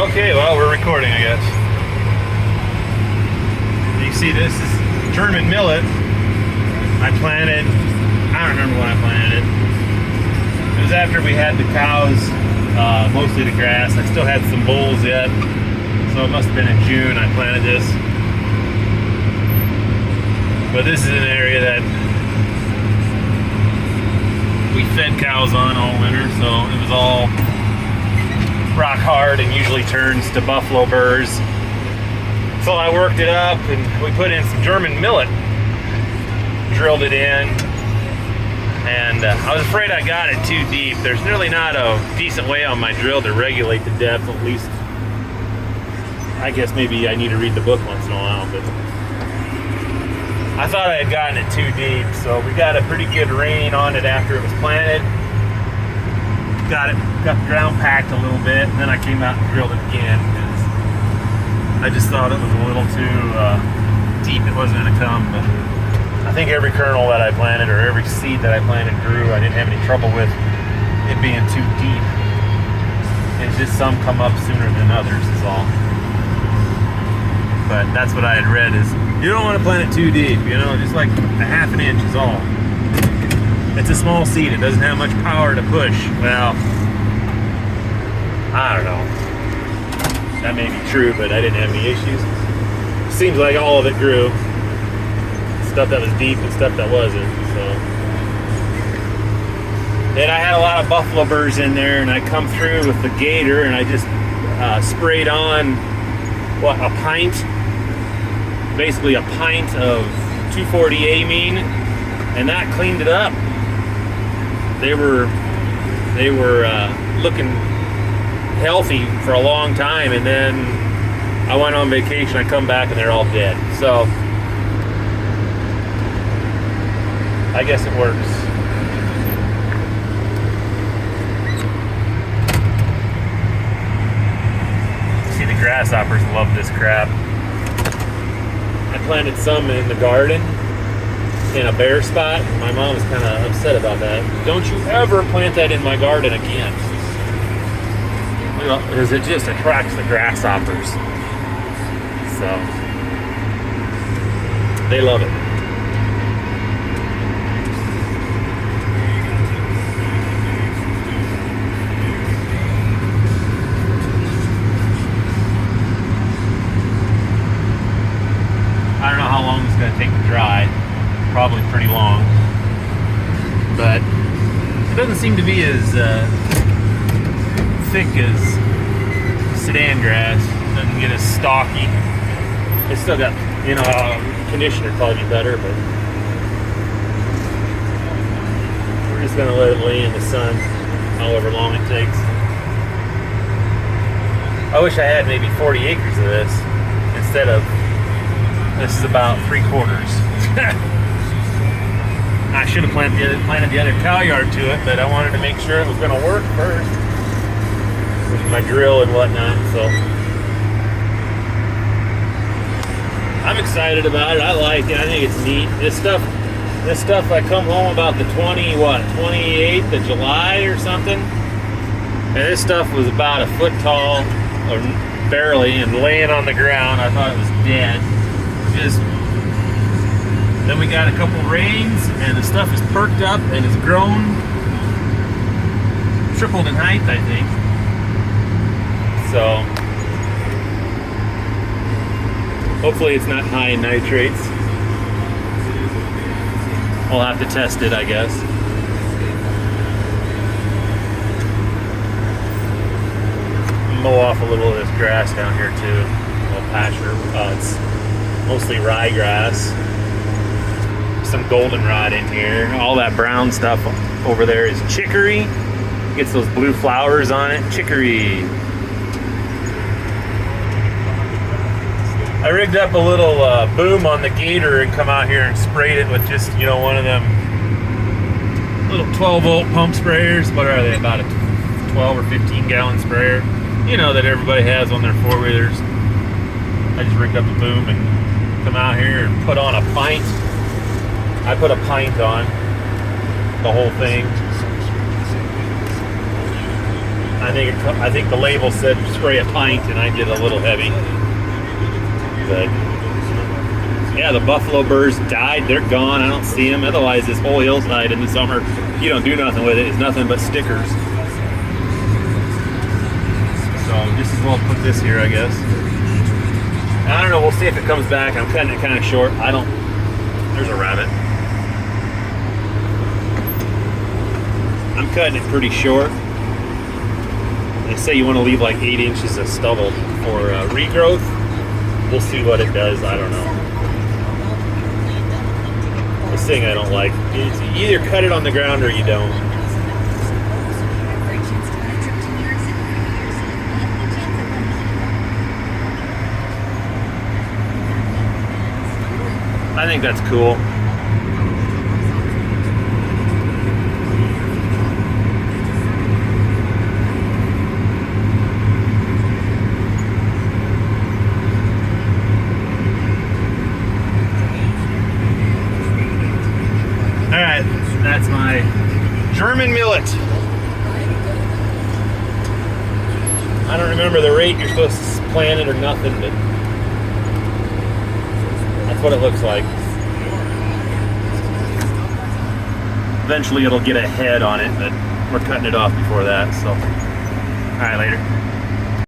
Okay, well, we're recording, I guess. You see, this is German millet. I planted, I don't remember when I planted it. It was after we had the cows, mostly the grass. I still had some bulls yet, so it must have been in June I planted this. But this is an area that we fed cows on all winter, so it was all rock hard and usually turns to buffalo burrs. So I worked it up and we put in some German millet, drilled it in, and I was afraid I got it too deep. There's really not a decent way on my drill to regulate the depth, at least. I guess maybe I need to read the book once in a while, but I thought I had gotten it too deep, so we got a pretty good rain on it after it was planted. Got the ground packed a little bit, and then I came out and drilled it again because I just thought it was a little too deep. It wasn't going to come, but I think every kernel that I planted or every seed that I planted grew. I didn't have any trouble with it being too deep. It's just some come up sooner than others is all. But that's what I had read is you don't want to plant it too deep, you know, just like a half an inch is all. It's a small seed, it doesn't have much power to push. Well, I don't know. That may be true, but I didn't have any issues. Seems like all of it grew. Stuff that was deep and stuff that wasn't, so. And I had a lot of buffalo burrs in there, and I come through with the gator, and I just sprayed on, what, a pint? Basically a pint of 240 amine, and that cleaned it up. They were looking healthy for a long time, and then I went on vacation. I come back and they're all dead. So I guess it works. See, the grasshoppers love this crap. I planted some in the garden in a bare spot. My mom was kind of upset about that. Don't you ever plant that in my garden again. Because it just attracts the grasshoppers. So they love it. I don't know how long it's going to take to dry. Probably pretty long. But it doesn't seem to be as thick as sedan grass. It doesn't get as stocky. It's still got, you know, conditioner probably better, but we're just going to let it lay in the sun however long it takes. I wish I had maybe 40 acres of this instead of, this is about 3/4. I should have planted the other cow yard to it, but I wanted to make sure it was going to work first with my drill and whatnot. So I'm excited about it. I like it. I think it's neat. This stuff. I come home about the 28th of July or something, and this stuff was about a foot tall, or barely, and laying on the ground. I thought it was dead. Then we got a couple rains, and the stuff is perked up and has grown, tripled in height, I think. So hopefully it's not high in nitrates. I'll have to test it, I guess. Mow off a little of this grass down here too. A little pasture. It's mostly ryegrass. Some goldenrod in here. All that brown stuff over there is chicory. It gets those blue flowers on it. Chicory. I rigged up a little boom on the gator and come out here and sprayed it with just, you know, one of them little 12-volt pump sprayers. What are they? About a 12 or 15 gallon sprayer. You know, that everybody has on their four-wheelers. I just rigged up a boom and come out here and put on a pint. I put a pint on the whole thing. I think the label said spray a pint, and I did a little heavy. But yeah, the buffalo burrs died. They're gone. I don't see them. Otherwise, this whole hillside in the summer, you don't do nothing with it. It's nothing but stickers. So just as well put this here, I guess. I don't know. We'll see if it comes back. I'm cutting it kind of short. There's a rabbit. I'm cutting it pretty short. They say you want to leave like 8 inches of stubble for regrowth. We'll see what it does. I don't know. This thing I don't like. It's, you either cut it on the ground or you don't. I think that's cool. Alright, that's my German millet. I don't remember the rate you're supposed to plant it or nothing, but that's what it looks like. Eventually it'll get a head on it, but we're cutting it off before that, so. Alright, later.